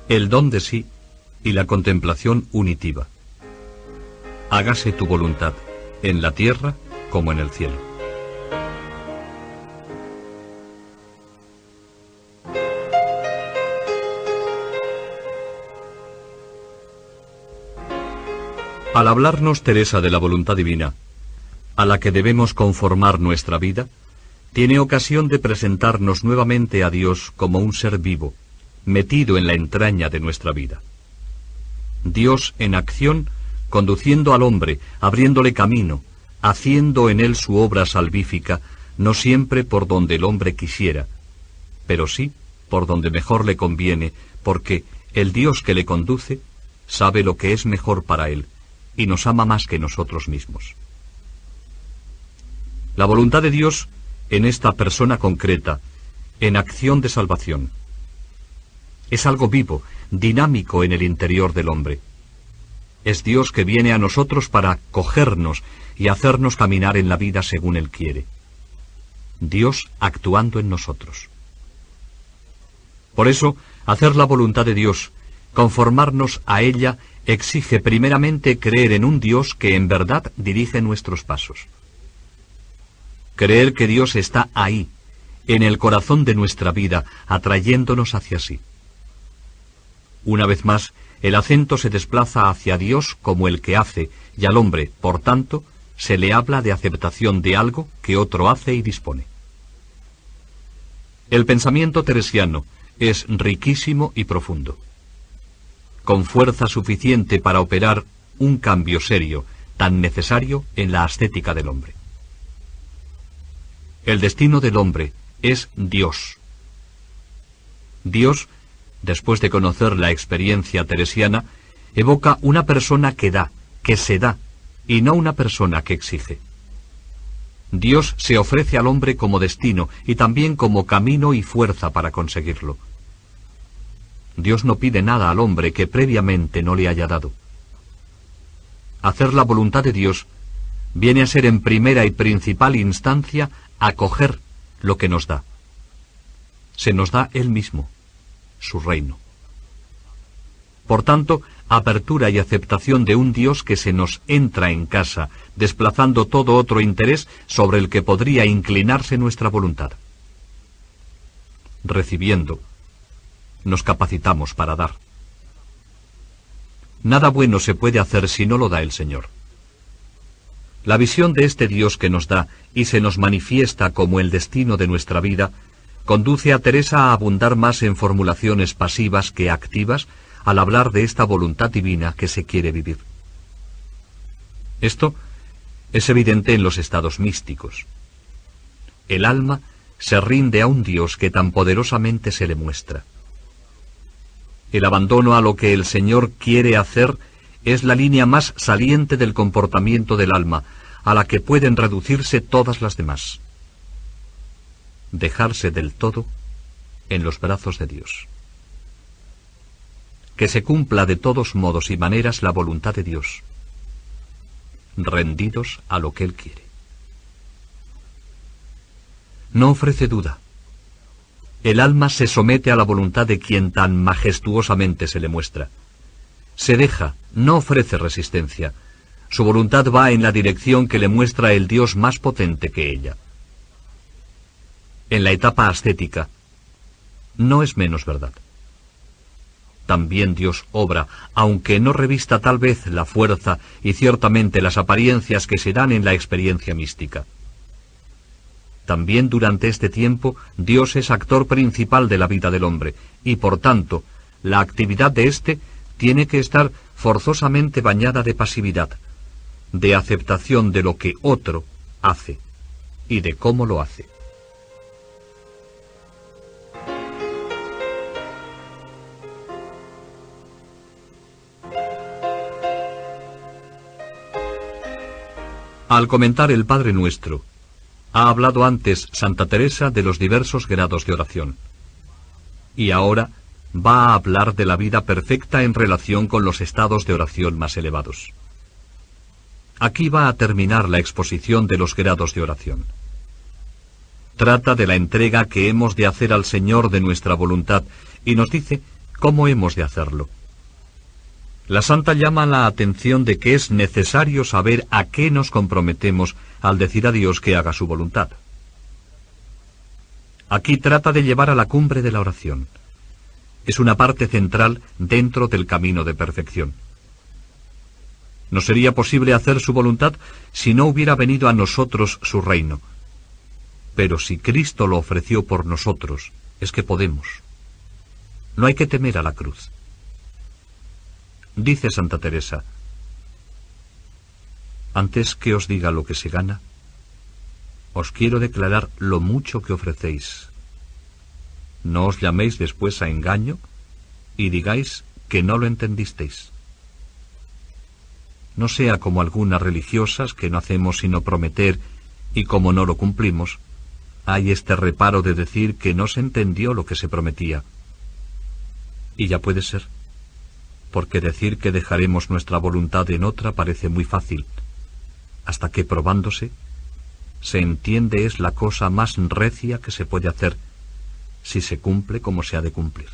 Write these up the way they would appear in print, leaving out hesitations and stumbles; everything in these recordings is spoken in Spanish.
el don de sí y la contemplación unitiva. Hágase tu voluntad, en la tierra como en el cielo. Al hablarnos Teresa de la voluntad divina, a la que debemos conformar nuestra vida, tiene ocasión de presentarnos nuevamente a Dios como un ser vivo, metido en la entraña de nuestra vida. Dios en acción, conduciendo al hombre, abriéndole camino, haciendo en él su obra salvífica, no siempre por donde el hombre quisiera, pero sí por donde mejor le conviene, porque el Dios que le conduce sabe lo que es mejor para él, y nos ama más que nosotros mismos. La voluntad de Dios en esta persona concreta, en acción de salvación, es algo vivo, dinámico en el interior del hombre. Es Dios que viene a nosotros para cogernos y hacernos caminar en la vida según Él quiere. Dios actuando en nosotros. Por eso, hacer la voluntad de Dios, conformarnos a ella, exige primeramente creer en un Dios que en verdad dirige nuestros pasos. Creer que Dios está ahí, en el corazón de nuestra vida, atrayéndonos hacia sí. Una vez más, el acento se desplaza hacia Dios como el que hace, y al hombre, por tanto, se le habla de aceptación de algo que otro hace y dispone. El pensamiento teresiano es riquísimo y profundo, con fuerza suficiente para operar un cambio serio, tan necesario en la ascética del hombre. El destino del hombre es Dios. Dios, después de conocer la experiencia teresiana, evoca una persona que da, que se da, y no una persona que exige. Dios se ofrece al hombre como destino y también como camino y fuerza para conseguirlo. Dios no pide nada al hombre que previamente no le haya dado. Hacer la voluntad de Dios viene a ser en primera y principal instancia acoger lo que nos da. Se nos da Él mismo, su reino. Por tanto, apertura y aceptación de un Dios que se nos entra en casa, desplazando todo otro interés sobre el que podría inclinarse nuestra voluntad. Recibiendo, nos capacitamos para dar. Nada bueno se puede hacer si no lo da el Señor. La visión de este Dios que nos da y se nos manifiesta como el destino de nuestra vida, conduce a Teresa a abundar más en formulaciones pasivas que activas al hablar de esta voluntad divina que se quiere vivir. Esto es evidente en los estados místicos. El alma se rinde a un Dios que tan poderosamente se le muestra. El abandono a lo que el Señor quiere hacer es la línea más saliente del comportamiento del alma, a la que pueden reducirse todas las demás. Dejarse del todo en los brazos de Dios. Que se cumpla de todos modos y maneras la voluntad de Dios, rendidos a lo que Él quiere. No ofrece duda. El alma se somete a la voluntad de quien tan majestuosamente se le muestra. Se deja, no ofrece resistencia. Su voluntad va en la dirección que le muestra el Dios más potente que ella. En la etapa ascética, no es menos verdad. También Dios obra, aunque no revista tal vez la fuerza y ciertamente las apariencias que se dan en la experiencia mística. También durante este tiempo Dios es actor principal de la vida del hombre, y por tanto, la actividad de éste tiene que estar forzosamente bañada de pasividad, de aceptación de lo que otro hace, y de cómo lo hace. Al comentar el Padre Nuestro, ha hablado antes Santa Teresa de los diversos grados de oración. Y ahora va a hablar de la vida perfecta en relación con los estados de oración más elevados. Aquí va a terminar la exposición de los grados de oración. Trata de la entrega que hemos de hacer al Señor de nuestra voluntad y nos dice ¿Cómo hemos de hacerlo? La Santa llama la atención de que es necesario saber a qué nos comprometemos al decir a Dios que haga su voluntad. Aquí trata de llevar a la cumbre de la oración. Es una parte central dentro del camino de perfección. No sería posible hacer su voluntad si no hubiera venido a nosotros su reino. Pero si Cristo lo ofreció por nosotros, es que podemos. No hay que temer a la cruz. Dice Santa Teresa: antes que os diga lo que se gana, os quiero declarar lo mucho que ofrecéis. No os llaméis después a engaño y digáis que no lo entendisteis. No sea como algunas religiosas que no hacemos sino prometer y como no lo cumplimos, hay este reparo de decir que no se entendió lo que se prometía. Y ya puede ser, porque decir que dejaremos nuestra voluntad en otra parece muy fácil, hasta que probándose, se entiende es la cosa más recia que se puede hacer, si se cumple como se ha de cumplir.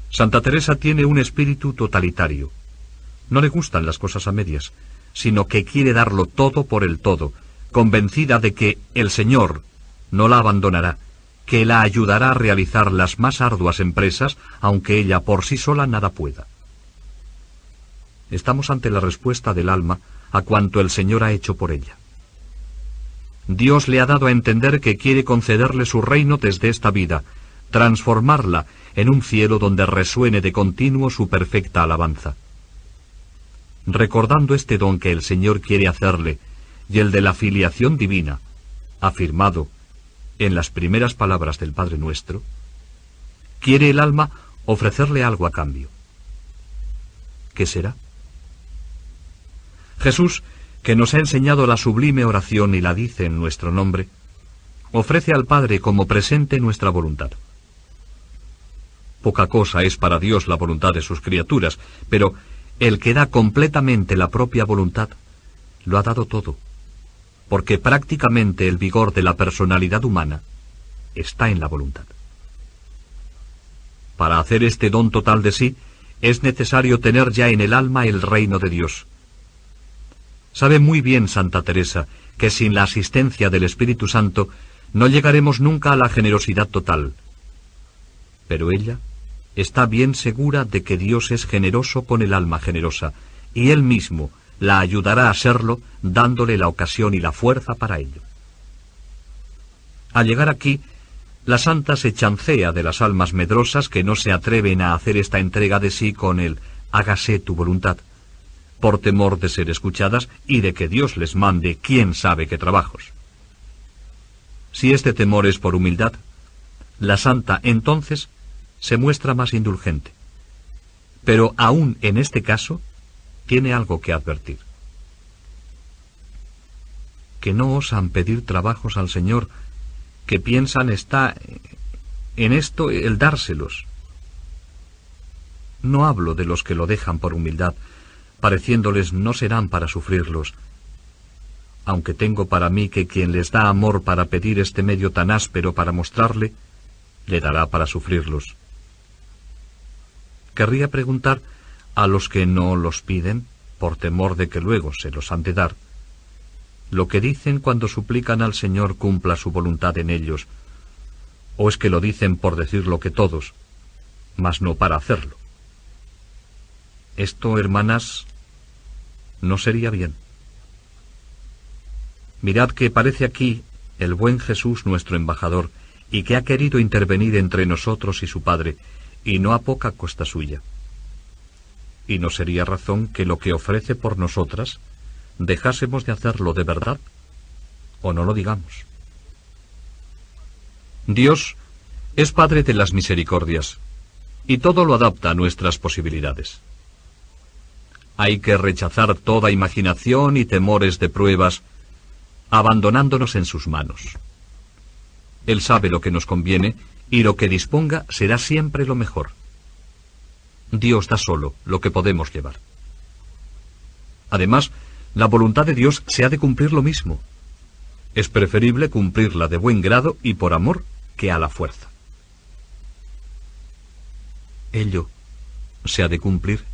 Santa Teresa tiene un espíritu totalitario. No le gustan las cosas a medias, sino que quiere darlo todo por el todo, convencida de que el Señor no la abandonará, que la ayudará a realizar las más arduas empresas, aunque ella por sí sola nada pueda. Estamos ante la respuesta del alma a cuanto el Señor ha hecho por ella. Dios le ha dado a entender que quiere concederle su reino desde esta vida, transformarla en un cielo donde resuene de continuo su perfecta alabanza. Recordando este don que el Señor quiere hacerle, y el de la filiación divina, afirmado en las primeras palabras del Padre Nuestro, quiere el alma ofrecerle algo a cambio. ¿Qué será? Jesús, que nos ha enseñado la sublime oración y la dice en nuestro nombre, ofrece al Padre como presente nuestra voluntad. Poca cosa es para Dios la voluntad de sus criaturas, pero el que da completamente la propia voluntad, lo ha dado todo, porque prácticamente el vigor de la personalidad humana está en la voluntad. Para hacer este don total de sí, es necesario tener ya en el alma el reino de Dios. Sabe muy bien Santa Teresa que sin la asistencia del Espíritu Santo no llegaremos nunca a la generosidad total. Pero ella está bien segura de que Dios es generoso con el alma generosa, y Él mismo la ayudará a serlo, dándole la ocasión y la fuerza para ello. Al llegar aquí, la santa se chancea de las almas medrosas que no se atreven a hacer esta entrega de sí con el «hágase tu voluntad», por temor de ser escuchadas y de que Dios les mande quién sabe qué trabajos. Si este temor es por humildad, la santa entonces se muestra más indulgente. Pero aún en este caso, tiene algo que advertir. Que no osan pedir trabajos al Señor, que piensan está en esto el dárselos. No hablo de los que lo dejan por humildad, pareciéndoles no serán para sufrirlos, aunque tengo para mí que quien les da amor para pedir este medio tan áspero para mostrarle, le dará para sufrirlos. Querría preguntar a los que no los piden, por temor de que luego se los han de dar, lo que dicen cuando suplican al Señor cumpla su voluntad en ellos, o es que lo dicen por decirlo que todos, mas no para hacerlo. Esto, hermanas, no sería bien. Mirad que parece aquí el buen Jesús nuestro embajador, y que ha querido intervenir entre nosotros y su Padre, y no a poca costa suya. ¿Y no sería razón que lo que ofrece por nosotras dejásemos de hacerlo de verdad? ¿O no lo digamos? Dios es Padre de las misericordias, y todo lo adapta a nuestras posibilidades. Hay que rechazar toda imaginación y temores de pruebas, abandonándonos en sus manos. Él sabe lo que nos conviene, y lo que disponga será siempre lo mejor. Dios da solo lo que podemos llevar. Además, la voluntad de Dios se ha de cumplir lo mismo. Es preferible cumplirla de buen grado y por amor que a la fuerza. ello se ha de cumplir,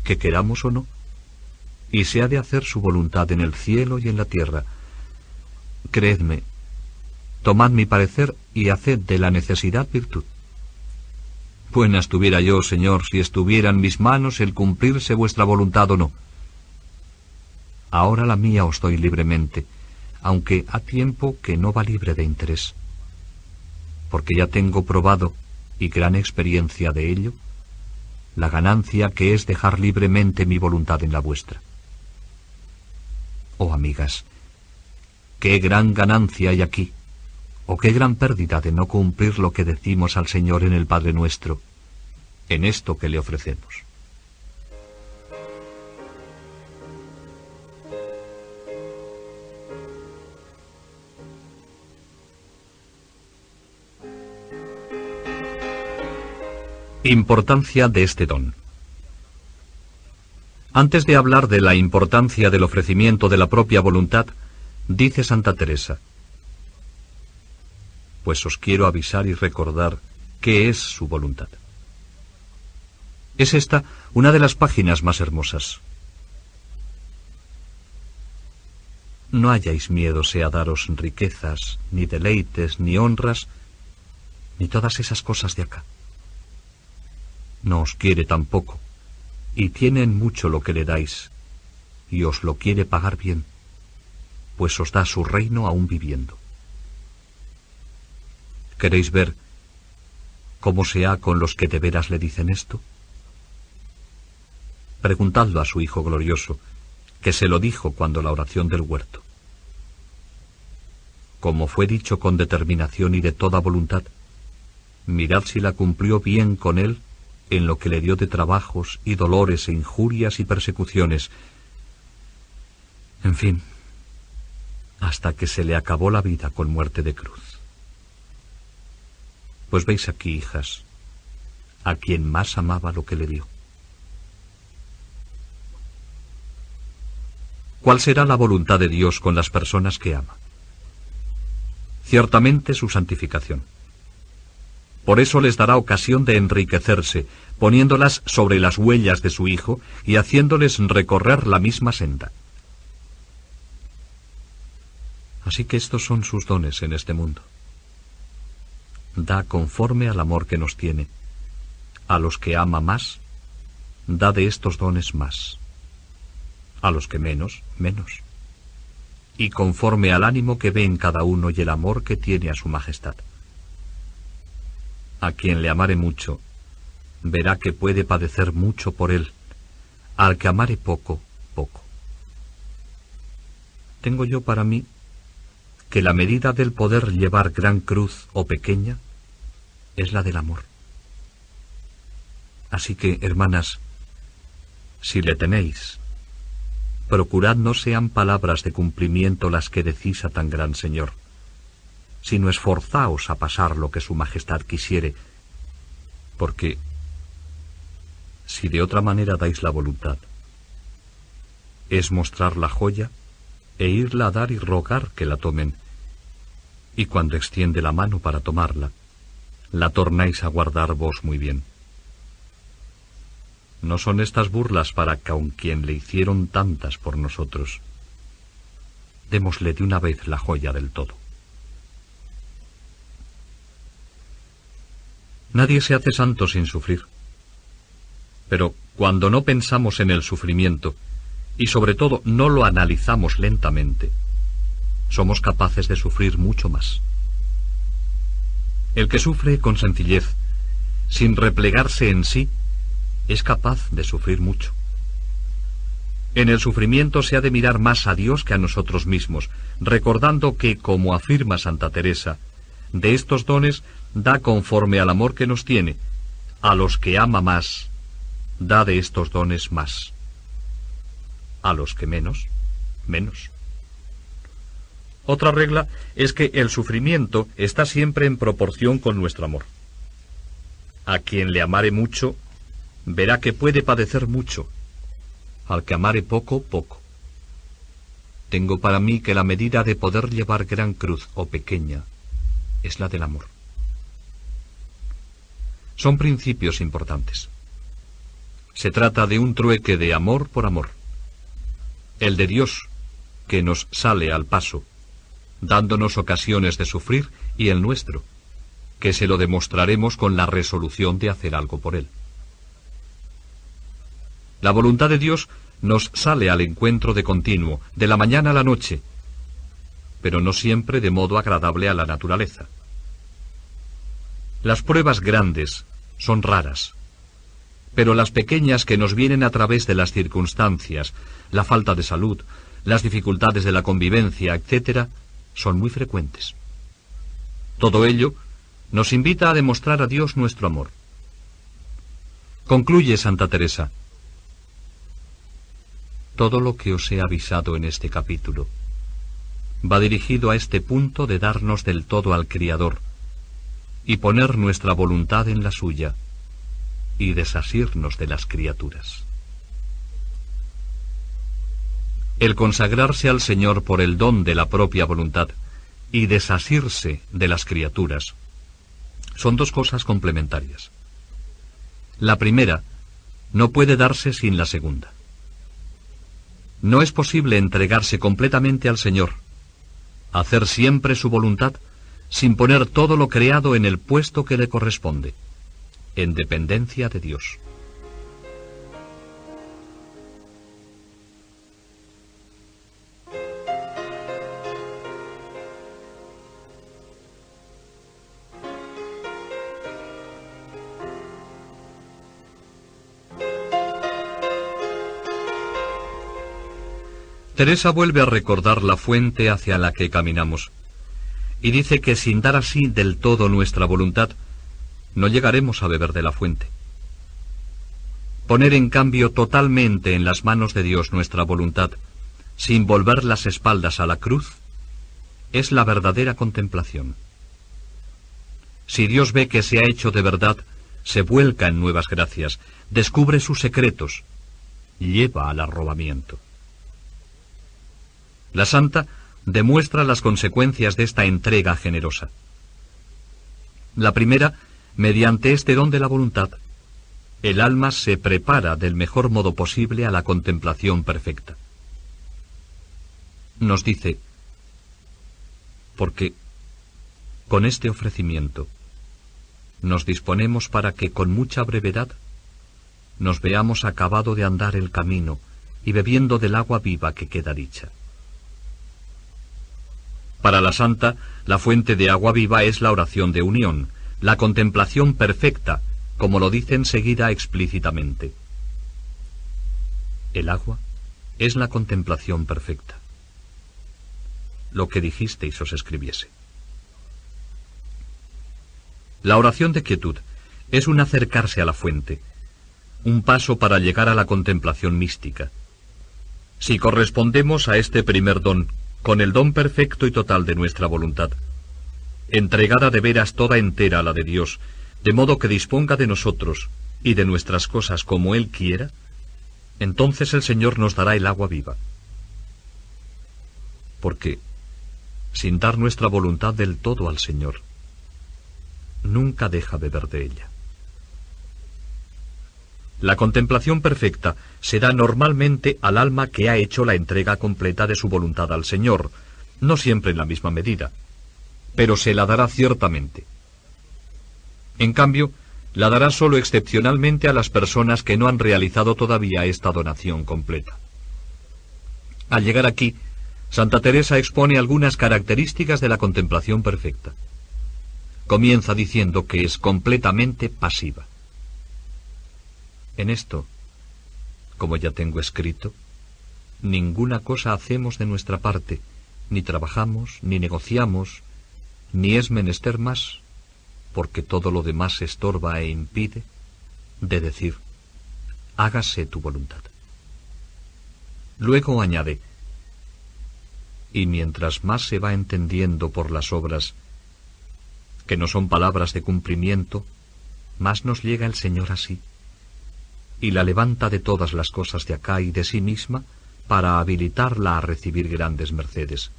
que queramos o no, y se ha de hacer su voluntad en el cielo y en la tierra. Creedme, tomad mi parecer y haced de la necesidad virtud. Buena estuviera yo, Señor, si estuviera en mis manos el cumplirse vuestra voluntad o no. Ahora la mía os doy libremente, aunque ha tiempo que no va libre de interés, porque ya tengo probado, y gran experiencia de ello, la ganancia que es dejar libremente mi voluntad en la vuestra. Oh amigas, qué gran ganancia hay aquí, o qué gran pérdida de no cumplir lo que decimos al Señor en el Padre Nuestro, en esto que le ofrecemos. Importancia de este don. Antes de hablar de la importancia del ofrecimiento de la propia voluntad, dice Santa Teresa: pues os quiero avisar y recordar qué es su voluntad. Es esta una de las páginas más hermosas. No hayáis miedo sea daros riquezas, ni deleites, ni honras, ni todas esas cosas de acá. No os quiere tampoco, y tiene en mucho lo que le dais, y os lo quiere pagar bien, pues os da su reino aún viviendo. ¿Queréis ver cómo se ha con los que de veras le dicen esto? Preguntadlo a su Hijo glorioso, que se lo dijo cuando la oración del huerto. Como fue dicho con determinación y de toda voluntad, mirad si la cumplió bien con él en lo que le dio de trabajos y dolores e injurias y persecuciones. En fin, hasta que se le acabó la vida con muerte de cruz. Pues veis aquí, hijas, a quien más amaba lo que le dio. ¿Cuál será la voluntad de Dios con las personas que ama? Ciertamente su santificación. Por eso les dará ocasión de enriquecerse, poniéndolas sobre las huellas de su Hijo y haciéndoles recorrer la misma senda. Así que estos son sus dones en este mundo. Da conforme al amor que nos tiene. A los que ama más, da de estos dones más. A los que menos, menos. Y conforme al ánimo que ve en cada uno y el amor que tiene a su majestad. A quien le amare mucho, verá que puede padecer mucho por él. Al que amare poco, poco. Tengo yo para mí que la medida del poder llevar gran cruz o pequeña es la del amor. Así que, hermanas, si le tenéis, procurad no sean palabras de cumplimiento las que decís a tan gran Señor, sino esforzaos a pasar lo que su majestad quisiere, porque si de otra manera dais la voluntad, es mostrar la joya e irla a dar y rogar que la tomen, y cuando extiende la mano para tomarla, la tornáis a guardar vos muy bien. No son estas burlas para con quien le hicieron tantas por nosotros. Démosle de una vez la joya del todo. Nadie se hace santo sin sufrir. Pero cuando no pensamos en el sufrimiento, y sobre todo no lo analizamos lentamente, somos capaces de sufrir mucho más. El que sufre con sencillez, sin replegarse en sí, es capaz de sufrir mucho. En el sufrimiento se ha de mirar más a Dios que a nosotros mismos, recordando que, como afirma Santa Teresa, de estos dones da conforme al amor que nos tiene. A los que ama más, da de estos dones más. A los que menos, menos. Otra regla es que el sufrimiento está siempre en proporción con nuestro amor. A quien le amare mucho, verá que puede padecer mucho. Al que amare poco, poco. Tengo para mí que la medida de poder llevar gran cruz o pequeña es la del amor. Son principios importantes. Se trata de un trueque de amor por amor. El de Dios, que nos sale al paso, dándonos ocasiones de sufrir, y el nuestro, que se lo demostraremos con la resolución de hacer algo por él. La voluntad de Dios nos sale al encuentro de continuo, de la mañana a la noche, pero no siempre de modo agradable a la naturaleza. Las pruebas grandes son raras, pero las pequeñas que nos vienen a través de las circunstancias, la falta de salud, las dificultades de la convivencia, etc., son muy frecuentes. Todo ello nos invita a demostrar a Dios nuestro amor. Concluye Santa Teresa: todo lo que os he avisado en este capítulo va dirigido a este punto de darnos del todo al Criador y poner nuestra voluntad en la suya y desasirnos de las criaturas. El consagrarse al Señor por el don de la propia voluntad y desasirse de las criaturas son dos cosas complementarias. La primera no puede darse sin la segunda. No es posible entregarse completamente al Señor, hacer siempre su voluntad, sin poner todo lo creado en el puesto que le corresponde, en dependencia de Dios. Teresa vuelve a recordar la fuente hacia la que caminamos, y dice que sin dar así del todo nuestra voluntad, no llegaremos a beber de la fuente. Poner en cambio totalmente en las manos de Dios nuestra voluntad, sin volver las espaldas a la cruz, es la verdadera contemplación. Si Dios ve que se ha hecho de verdad, se vuelca en nuevas gracias, descubre sus secretos, lleva al arrobamiento. La santa demuestra las consecuencias de esta entrega generosa. La primera, mediante este don de la voluntad, el alma se prepara del mejor modo posible a la contemplación perfecta. Nos dice: porque con este ofrecimiento nos disponemos para que con mucha brevedad nos veamos acabado de andar el camino y bebiendo del agua viva que queda dicha. Para la santa, la fuente de agua viva es la oración de unión, la contemplación perfecta, como lo dice enseguida explícitamente. El agua es la contemplación perfecta. Lo que dijisteis os escribiese. La oración de quietud es un acercarse a la fuente, un paso para llegar a la contemplación mística. Si correspondemos a este primer don, con el don perfecto y total de nuestra voluntad, entregada de veras toda entera a la de Dios, de modo que disponga de nosotros y de nuestras cosas como Él quiera, entonces el Señor nos dará el agua viva. Porque, sin dar nuestra voluntad del todo al Señor, nunca deja beber de ella. La contemplación perfecta se da normalmente al alma que ha hecho la entrega completa de su voluntad al Señor, no siempre en la misma medida, pero se la dará ciertamente. En cambio, la dará solo excepcionalmente a las personas que no han realizado todavía esta donación completa. Al llegar aquí, Santa Teresa expone algunas características de la contemplación perfecta. Comienza diciendo que es completamente pasiva. En esto, como ya tengo escrito, ninguna cosa hacemos de nuestra parte, ni trabajamos, ni negociamos, ni es menester más, porque todo lo demás estorba e impide, de decir: hágase tu voluntad. Luego añade: y mientras más se va entendiendo por las obras, que no son palabras de cumplimiento, más nos llega el Señor así, y la levanta de todas las cosas de acá y de sí misma para habilitarla a recibir grandes mercedes.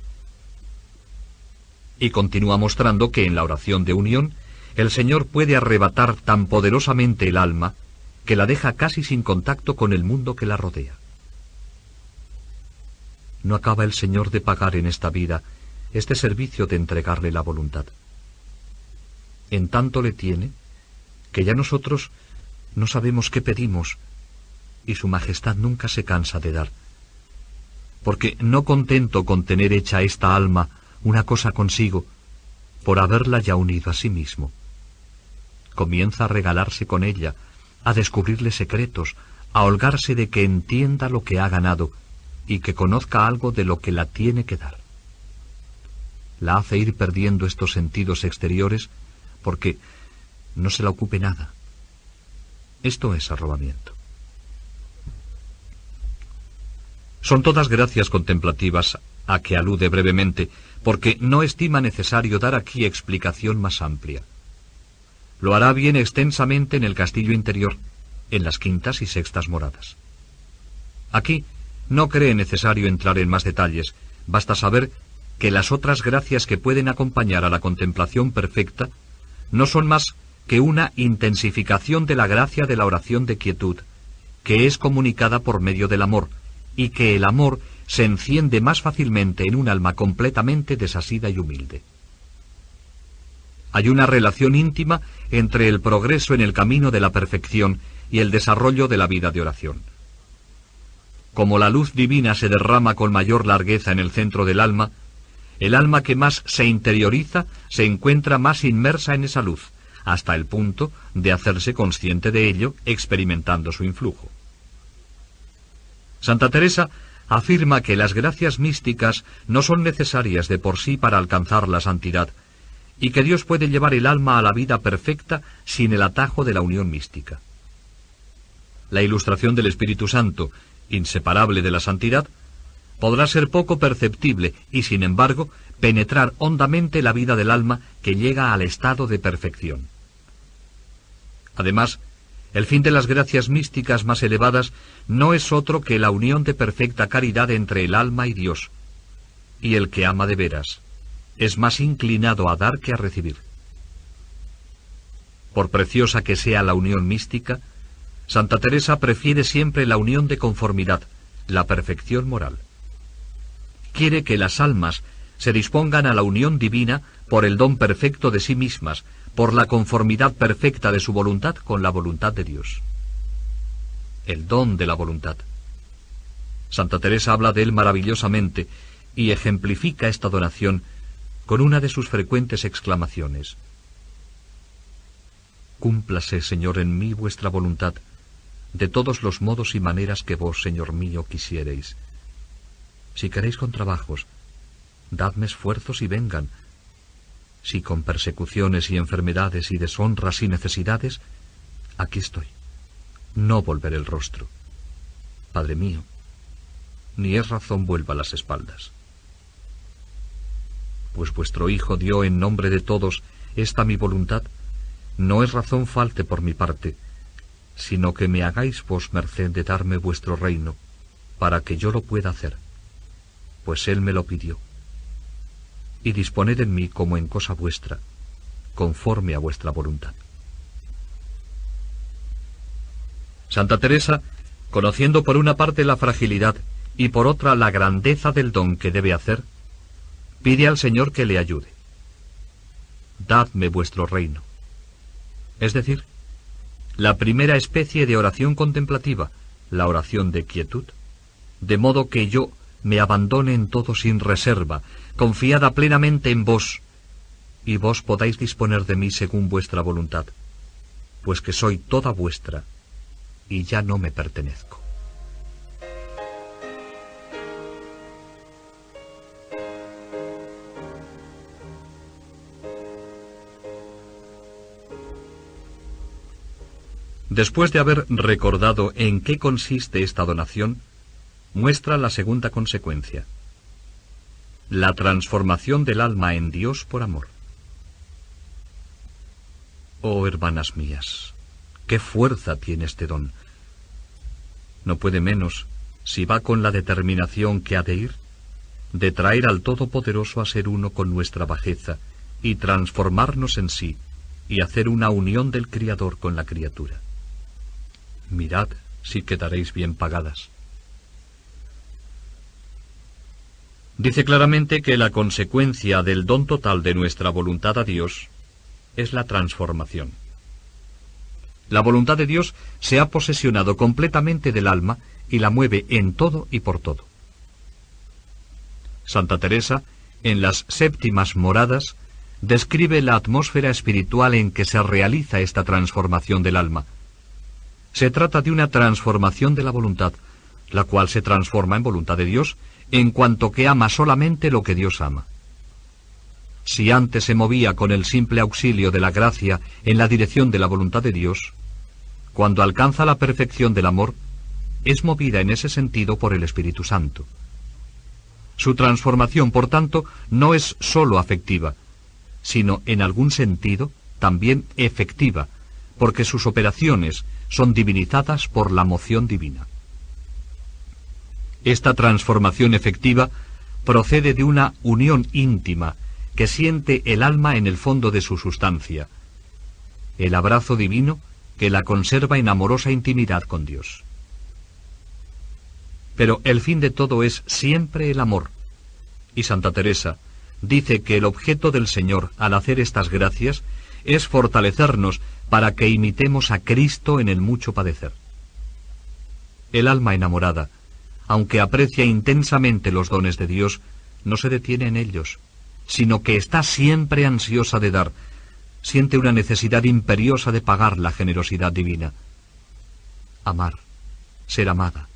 Y continúa mostrando que en la oración de unión el Señor puede arrebatar tan poderosamente el alma que la deja casi sin contacto con el mundo que la rodea. No acaba el Señor de pagar en esta vida este servicio de entregarle la voluntad. En tanto le tiene, que ya nosotros no sabemos qué pedimos, y su majestad nunca se cansa de dar. Porque no contento con tener hecha esta alma una cosa consigo, por haberla ya unido a sí mismo, comienza a regalarse con ella, a descubrirle secretos, a holgarse de que entienda lo que ha ganado y que conozca algo de lo que la tiene que dar. La hace ir perdiendo estos sentidos exteriores porque no se la ocupe nada. Esto es arrobamiento. Son todas gracias contemplativas a que alude brevemente, porque no estima necesario dar aquí explicación más amplia. Lo hará bien extensamente en el castillo interior, en las quintas y sextas moradas. Aquí no cree necesario entrar en más detalles, basta saber que las otras gracias que pueden acompañar a la contemplación perfecta no son más que una intensificación de la gracia de la oración de quietud, que es comunicada por medio del amor, y que el amor se enciende más fácilmente en un alma completamente desasida y humilde. Hay una relación íntima entre el progreso en el camino de la perfección y el desarrollo de la vida de oración. Como la luz divina se derrama con mayor largueza en el centro del alma, el alma que más se interioriza se encuentra más inmersa en esa luz, hasta el punto de hacerse consciente de ello experimentando su influjo. Santa Teresa afirma que las gracias místicas no son necesarias de por sí para alcanzar la santidad, y que Dios puede llevar el alma a la vida perfecta sin el atajo de la unión mística. La ilustración del Espíritu Santo, inseparable de la santidad, podrá ser poco perceptible y, sin embargo, penetrar hondamente la vida del alma que llega al estado de perfección. Además, el fin de las gracias místicas más elevadas no es otro que la unión de perfecta caridad entre el alma y Dios, y el que ama de veras es más inclinado a dar que a recibir. Por preciosa que sea la unión mística, Santa Teresa prefiere siempre la unión de conformidad, la perfección moral. Quiere que las almas se dispongan a la unión divina por el don perfecto de sí mismas, por la conformidad perfecta de su voluntad con la voluntad de Dios. El don de la voluntad. Santa Teresa habla de él maravillosamente y ejemplifica esta donación con una de sus frecuentes exclamaciones. Cúmplase, Señor, en mí vuestra voluntad, de todos los modos y maneras que vos, Señor mío, quisiereis. Si queréis con trabajos, dadme esfuerzos y vengan. Si con persecuciones y enfermedades y deshonras y necesidades, aquí estoy. No volveré el rostro. Padre mío, ni es razón vuelva las espaldas. Pues vuestro Hijo dio en nombre de todos esta mi voluntad, no es razón falte por mi parte, sino que me hagáis vos merced de darme vuestro reino, para que yo lo pueda hacer, pues Él me lo pidió. Y disponed en mí como en cosa vuestra, conforme a vuestra voluntad. Santa Teresa, conociendo por una parte la fragilidad y por otra la grandeza del don que debe hacer, pide al Señor que le ayude. Dadme vuestro reino. Es decir, la primera especie de oración contemplativa, la oración de quietud, de modo que yo me abandone en todo sin reserva, confiada plenamente en vos, y vos podáis disponer de mí según vuestra voluntad, pues que soy toda vuestra, y ya no me pertenezco. Después de haber recordado en qué consiste esta donación, muestra la segunda consecuencia: la transformación del alma en Dios por amor. Oh, hermanas mías, qué fuerza tiene este don. No puede menos, si va con la determinación que ha de ir, de traer al Todopoderoso a ser uno con nuestra bajeza y transformarnos en sí, y hacer una unión del Criador con la criatura. Mirad si quedaréis bien pagadas. Dice claramente que la consecuencia del don total de nuestra voluntad a Dios es la transformación. La voluntad de Dios se ha posesionado completamente del alma y la mueve en todo y por todo. Santa Teresa, en las séptimas moradas, describe la atmósfera espiritual en que se realiza esta transformación del alma. Se trata de una transformación de la voluntad, la cual se transforma en voluntad de Dios, en cuanto que ama solamente lo que Dios ama. Si antes se movía con el simple auxilio de la gracia en la dirección de la voluntad de Dios, cuando alcanza la perfección del amor, es movida en ese sentido por el Espíritu Santo. Su transformación, por tanto, no es sólo afectiva, sino en algún sentido también efectiva, porque sus operaciones son divinizadas por la moción divina. Esta transformación efectiva procede de una unión íntima que siente el alma en el fondo de su sustancia, el abrazo divino que la conserva en amorosa intimidad con Dios. Pero el fin de todo es siempre el amor, y Santa Teresa dice que el objeto del Señor al hacer estas gracias es fortalecernos para que imitemos a Cristo en el mucho padecer. El alma enamorada, aunque aprecia intensamente los dones de Dios, no se detiene en ellos, sino que está siempre ansiosa de dar, siente una necesidad imperiosa de pagar la generosidad divina. Amar, ser amada,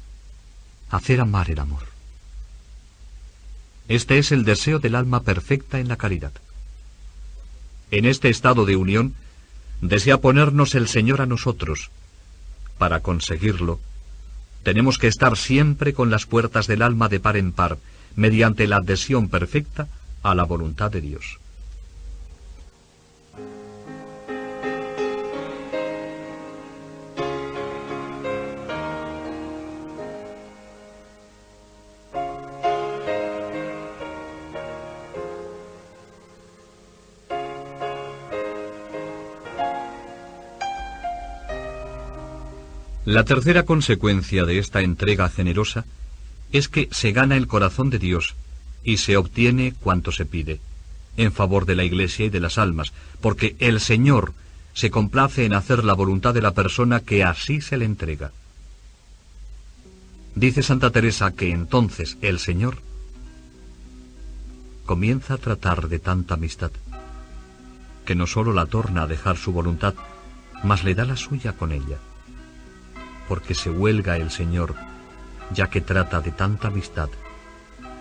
hacer amar el amor. Este es el deseo del alma perfecta en la caridad. En este estado de unión, desea ponernos el Señor a nosotros. Para conseguirlo, tenemos que estar siempre con las puertas del alma de par en par, mediante la adhesión perfecta a la voluntad de Dios. La tercera consecuencia de esta entrega generosa es que se gana el corazón de Dios y se obtiene cuanto se pide, en favor de la Iglesia y de las almas, porque el Señor se complace en hacer la voluntad de la persona que así se le entrega. Dice Santa Teresa que entonces el Señor comienza a tratar de tanta amistad, que no sólo la torna a dejar su voluntad, mas le da la suya con ella, porque se huelga el Señor, ya que trata de tanta amistad,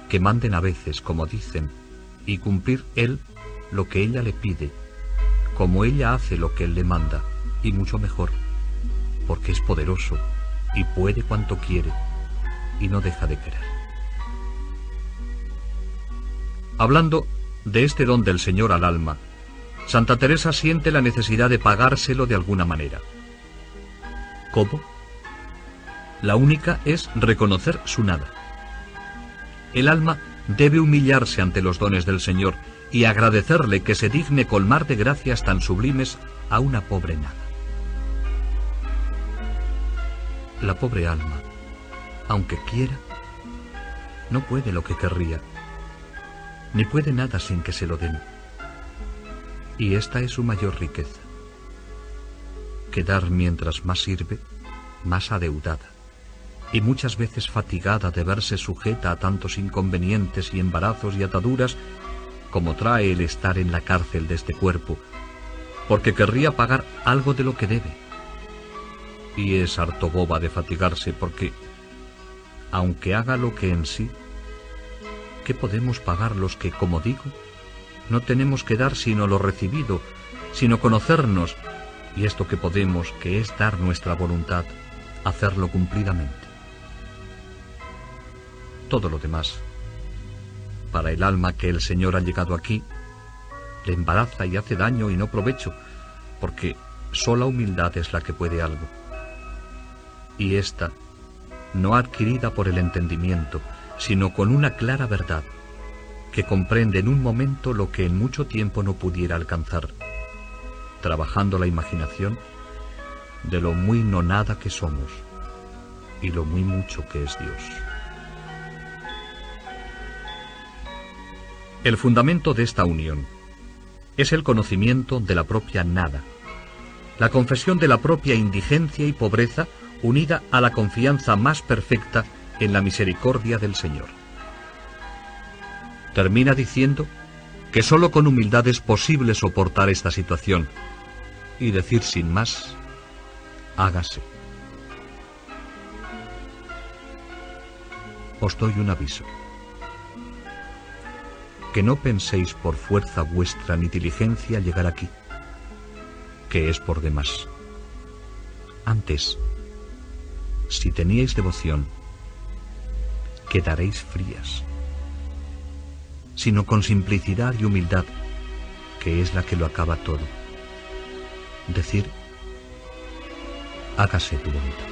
que manden a veces, como dicen, y cumplir Él lo que ella le pide, como ella hace lo que Él le manda, y mucho mejor, porque es poderoso, y puede cuanto quiere, y no deja de querer. Hablando de este don del Señor al alma, Santa Teresa siente la necesidad de pagárselo de alguna manera. ¿Cómo? La única es reconocer su nada. El alma debe humillarse ante los dones del Señor y agradecerle que se digne colmar de gracias tan sublimes a una pobre nada. La pobre alma, aunque quiera, no puede lo que querría, ni puede nada sin que se lo den. Y esta es su mayor riqueza, que dar mientras más sirve, más adeudada, y muchas veces fatigada de verse sujeta a tantos inconvenientes y embarazos y ataduras como trae el estar en la cárcel de este cuerpo, porque querría pagar algo de lo que debe. Y es harto boba de fatigarse, porque, aunque haga lo que en sí, ¿qué podemos pagar los que, como digo, no tenemos que dar sino lo recibido, sino conocernos, y esto que podemos, que es dar nuestra voluntad, hacerlo cumplidamente? Todo lo demás, para el alma que el Señor ha llegado aquí, le embaraza y hace daño y no provecho, porque sola humildad es la que puede algo. Y esta, no adquirida por el entendimiento, sino con una clara verdad, que comprende en un momento lo que en mucho tiempo no pudiera alcanzar, trabajando la imaginación, de lo muy no nada que somos y lo muy mucho que es Dios. El fundamento de esta unión es el conocimiento de la propia nada, la confesión de la propia indigencia y pobreza unida a la confianza más perfecta en la misericordia del Señor. Termina diciendo que sólo con humildad es posible soportar esta situación y decir sin más, hágase. Os doy un aviso. Que no penséis por fuerza vuestra ni diligencia llegar aquí, que es por demás. Antes, si teníais devoción, quedaréis frías, sino con simplicidad y humildad, que es la que lo acaba todo. Decir, hágase tu voluntad.